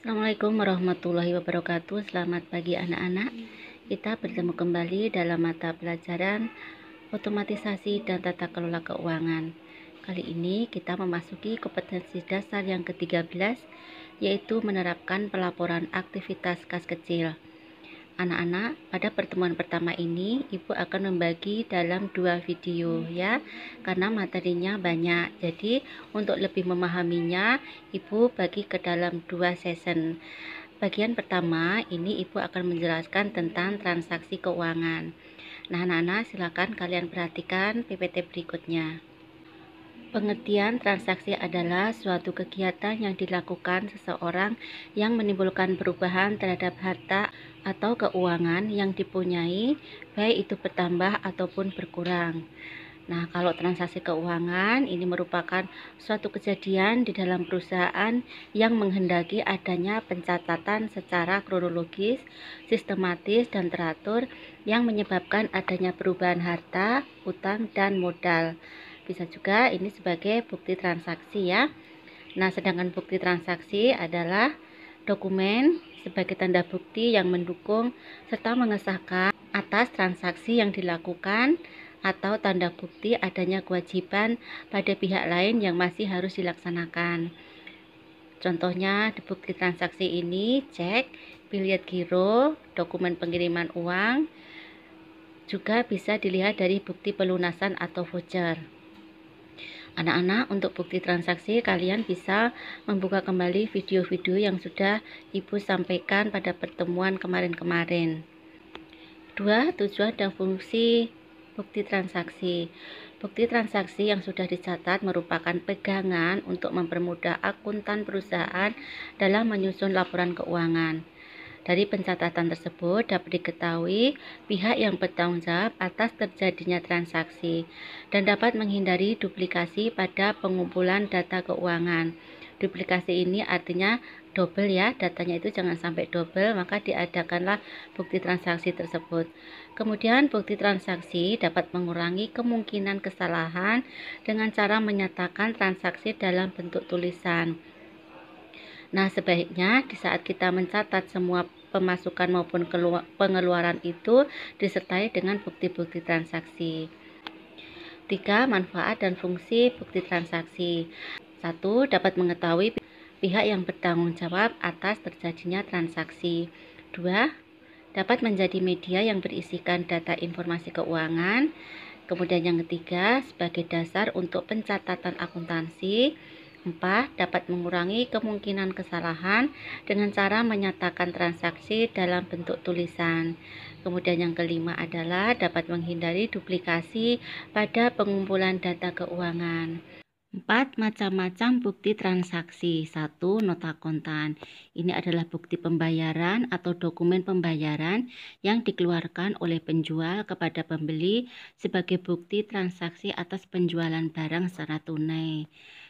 Assalamualaikum warahmatullahi wabarakatuh. Selamat pagi anak-anak. Kita bertemu kembali dalam mata pelajaran otomatisasi dan tata kelola keuangan. Kali ini kita memasuki kompetensi dasar yang ke-13, yaitu menerapkan pelaporan aktivitas kas kecil. Anak-anak, pada pertemuan pertama ini Ibu akan membagi dalam 2 video ya, karena materinya banyak. Jadi untuk lebih memahaminya, Ibu bagi ke dalam 2 session. Bagian pertama ini Ibu akan menjelaskan tentang transaksi keuangan. Nah, anak-anak silakan kalian perhatikan PPT berikutnya. Pengertian transaksi adalah suatu kegiatan yang dilakukan seseorang yang menimbulkan perubahan terhadap harta atau keuangan yang dipunyai, baik itu bertambah ataupun berkurang. Nah, kalau transaksi keuangan ini merupakan suatu kejadian di dalam perusahaan yang menghendaki adanya pencatatan secara kronologis, sistematis, dan teratur yang menyebabkan adanya perubahan harta, utang, dan modal. Bisa juga ini sebagai bukti transaksi ya. Nah, sedangkan bukti transaksi adalah dokumen sebagai tanda bukti yang mendukung serta mengesahkan atas transaksi yang dilakukan atau tanda bukti adanya kewajiban pada pihak lain yang masih harus dilaksanakan. Contohnya di bukti transaksi ini cek, biliet giro, dokumen pengiriman uang, juga bisa dilihat dari bukti pelunasan atau voucher. Anak-anak, untuk bukti transaksi kalian bisa membuka kembali video-video yang sudah Ibu sampaikan pada pertemuan kemarin-kemarin. 2. Tujuan dan fungsi bukti transaksi. Bukti transaksi yang sudah dicatat merupakan pegangan untuk mempermudah akuntan perusahaan dalam menyusun laporan keuangan. Dari pencatatan tersebut dapat diketahui pihak yang bertanggung jawab atas terjadinya transaksi dan dapat menghindari duplikasi pada pengumpulan data keuangan. Duplikasi ini artinya double ya, datanya itu jangan sampai double, maka diadakanlah bukti transaksi tersebut. Kemudian bukti transaksi dapat mengurangi kemungkinan kesalahan dengan cara menyatakan transaksi dalam bentuk tulisan. Nah, sebaiknya di saat kita mencatat semua pemasukan maupun pengeluaran itu disertai dengan bukti-bukti transaksi. 3. Manfaat dan fungsi bukti transaksi. 1. Dapat mengetahui pihak yang bertanggung jawab atas terjadinya transaksi. 2. Dapat menjadi media yang berisikan data informasi keuangan. Kemudian yang ketiga, sebagai dasar untuk pencatatan akuntansi. 4. Dapat mengurangi kemungkinan kesalahan dengan cara menyatakan transaksi dalam bentuk tulisan. Kemudian yang kelima adalah dapat menghindari duplikasi pada pengumpulan data keuangan. 4. Macam-macam bukti transaksi. 1. Nota kontan. Ini adalah bukti pembayaran atau dokumen pembayaran yang dikeluarkan oleh penjual kepada pembeli sebagai bukti transaksi atas penjualan barang secara tunai.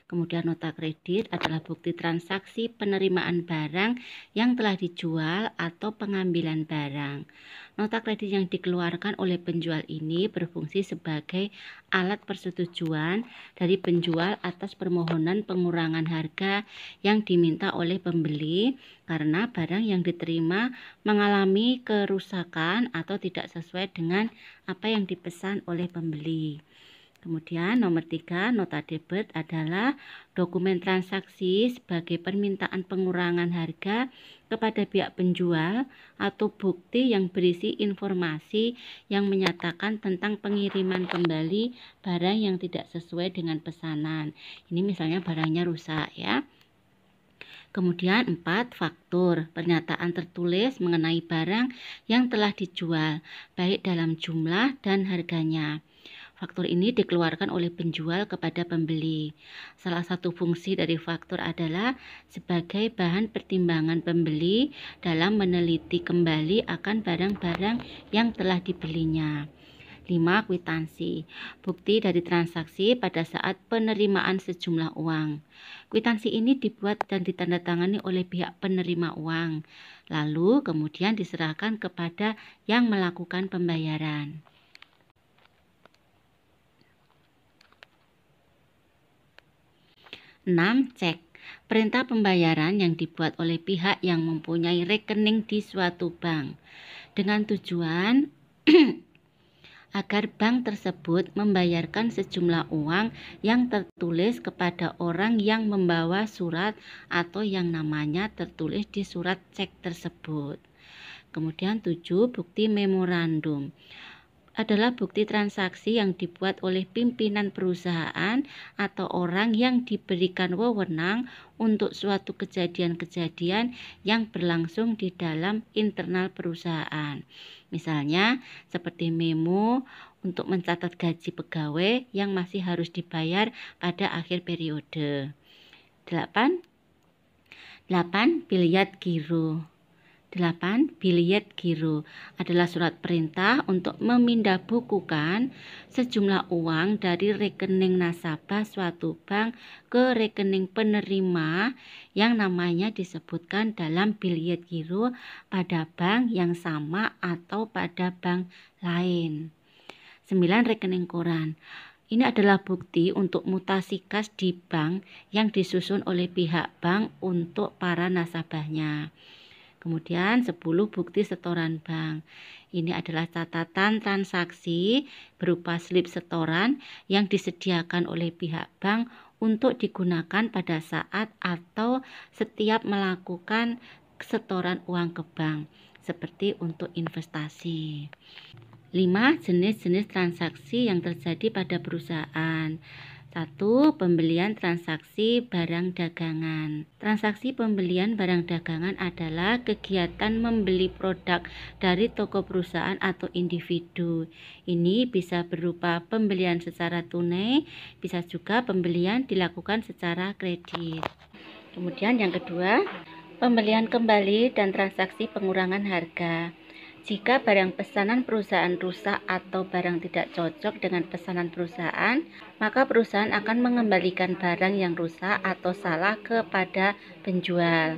Kemudian nota kredit adalah bukti transaksi penerimaan barang yang telah dijual atau pengambilan barang. Nota kredit yang dikeluarkan oleh penjual ini berfungsi sebagai alat persetujuan dari penjual atas permohonan pengurangan harga yang diminta oleh pembeli karena barang yang diterima mengalami kerusakan atau tidak sesuai dengan apa yang dipesan oleh pembeli. Kemudian nomor 3, nota debit adalah dokumen transaksi sebagai permintaan pengurangan harga kepada pihak penjual atau bukti yang berisi informasi yang menyatakan tentang pengiriman kembali barang yang tidak sesuai dengan pesanan. Ini misalnya barangnya rusak ya. Kemudian 4, faktur, pernyataan tertulis mengenai barang yang telah dijual, baik dalam jumlah dan harganya. Faktur ini dikeluarkan oleh penjual kepada pembeli. Salah satu fungsi dari faktur adalah sebagai bahan pertimbangan pembeli dalam meneliti kembali akan barang-barang yang telah dibelinya. 5. Kwitansi, bukti dari transaksi pada saat penerimaan sejumlah uang. Kwitansi ini dibuat dan ditandatangani oleh pihak penerima uang, lalu kemudian diserahkan kepada yang melakukan pembayaran. 6. Cek. perintah pembayaran yang dibuat oleh pihak yang mempunyai rekening di suatu bank dengan tujuan agar bank tersebut membayarkan sejumlah uang yang tertulis kepada orang yang membawa surat atau yang namanya tertulis di surat cek tersebut. Kemudian 7, bukti memorandum adalah bukti transaksi yang dibuat oleh pimpinan perusahaan atau orang yang diberikan wewenang untuk suatu kejadian-kejadian yang berlangsung di dalam internal perusahaan. Misalnya seperti memo untuk mencatat gaji pegawai yang masih harus dibayar pada akhir periode. 8. Biliat giro. 8. Biliet giro adalah surat perintah untuk memindahbukukan sejumlah uang dari rekening nasabah suatu bank ke rekening penerima yang namanya disebutkan dalam biliet giro pada bank yang sama atau pada bank lain. 9. Rekening koran. Ini adalah bukti untuk mutasi kas di bank yang disusun oleh pihak bank untuk para nasabahnya. Kemudian 10. Bukti setoran bank. Ini adalah catatan transaksi berupa slip setoran yang disediakan oleh pihak bank untuk digunakan pada saat atau setiap melakukan setoran uang ke bank, seperti untuk investasi. 5. Jenis-jenis transaksi yang terjadi pada perusahaan. 1. Pembelian transaksi barang dagangan. Transaksi pembelian barang dagangan adalah kegiatan membeli produk dari toko perusahaan atau individu. Ini bisa berupa pembelian secara tunai, bisa juga pembelian dilakukan secara kredit. Kemudian yang kedua, pembelian kembali dan transaksi pengurangan harga. Jika barang pesanan perusahaan rusak atau barang tidak cocok dengan pesanan perusahaan, maka perusahaan akan mengembalikan barang yang rusak atau salah kepada penjual.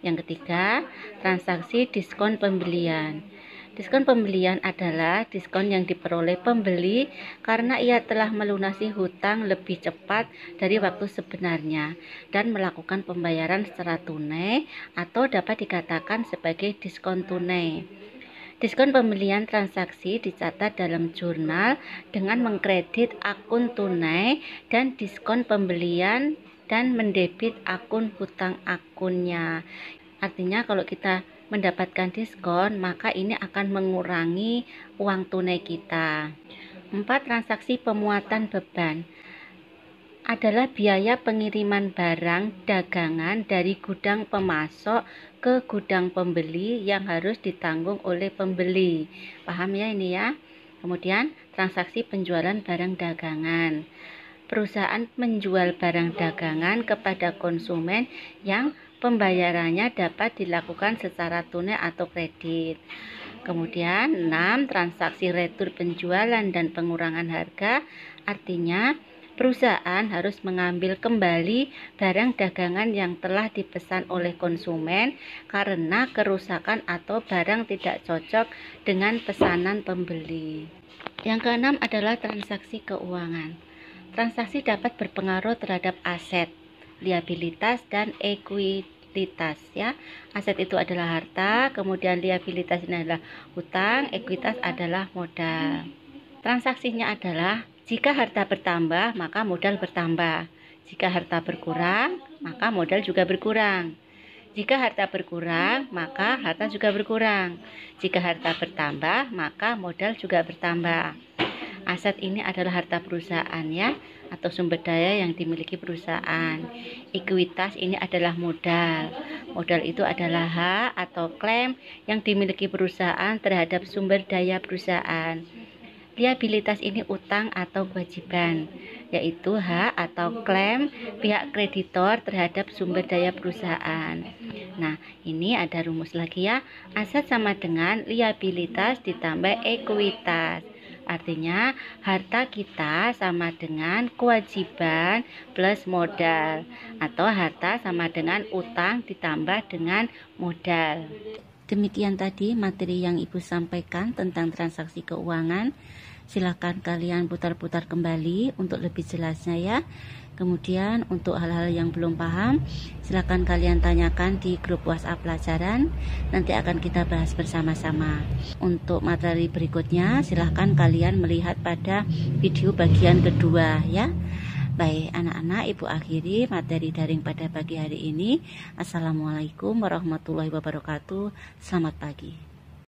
Yang ketiga, transaksi diskon pembelian. Diskon pembelian adalah diskon yang diperoleh pembeli karena ia telah melunasi hutang lebih cepat dari waktu sebenarnya dan melakukan pembayaran secara tunai atau dapat dikatakan sebagai diskon tunai. Diskon pembelian transaksi dicatat dalam jurnal dengan mengkredit akun tunai dan diskon pembelian dan mendebit akun hutang akunnya. Artinya kalau kita mendapatkan diskon, maka ini akan mengurangi uang tunai kita. 4. Transaksi pemuatan beban adalah biaya pengiriman barang dagangan dari gudang pemasok ke gudang pembeli yang harus ditanggung oleh pembeli. Paham ya ini ya? Kemudian transaksi penjualan barang dagangan. Perusahaan menjual barang dagangan kepada konsumen yang pembayarannya dapat dilakukan secara tunai atau kredit. Kemudian 6. Transaksi retur penjualan dan pengurangan harga, artinya perusahaan harus mengambil kembali barang dagangan yang telah dipesan oleh konsumen karena kerusakan atau barang tidak cocok dengan pesanan pembeli. Yang keenam adalah transaksi keuangan. Transaksi dapat berpengaruh terhadap aset, liabilitas, dan ekuitas ya. Aset itu adalah harta, kemudian liabilitas ini adalah hutang, ekuitas adalah modal. Transaksinya adalah jika harta bertambah, maka modal bertambah. Jika harta berkurang, maka modal juga berkurang. Jika harta berkurang, maka harta juga berkurang. Jika harta bertambah, maka modal juga bertambah. Aset ini adalah harta perusahaan ya, atau sumber daya yang dimiliki perusahaan. Ekuitas ini adalah modal. Modal itu adalah hak atau klaim yang dimiliki perusahaan terhadap sumber daya perusahaan. Liabilitas ini utang atau kewajiban, yaitu hak atau klaim pihak kreditor terhadap sumber daya perusahaan. Nah, ini ada rumus lagi ya. Aset sama dengan liabilitas ditambah ekuitas. Artinya, harta kita sama dengan kewajiban plus modal, atau harta sama dengan utang ditambah dengan modal. Demikian tadi materi yang Ibu sampaikan tentang transaksi keuangan. Silahkan kalian putar-putar kembali untuk lebih jelasnya ya. Kemudian untuk hal-hal yang belum paham, silahkan kalian tanyakan di grup WhatsApp pelajaran. Nanti akan kita bahas bersama-sama. Untuk materi berikutnya, silahkan kalian melihat pada video bagian kedua ya. Baik anak-anak, ibu akhiri materi daring pada pagi hari ini. Assalamualaikum warahmatullahi wabarakatuh. Selamat pagi.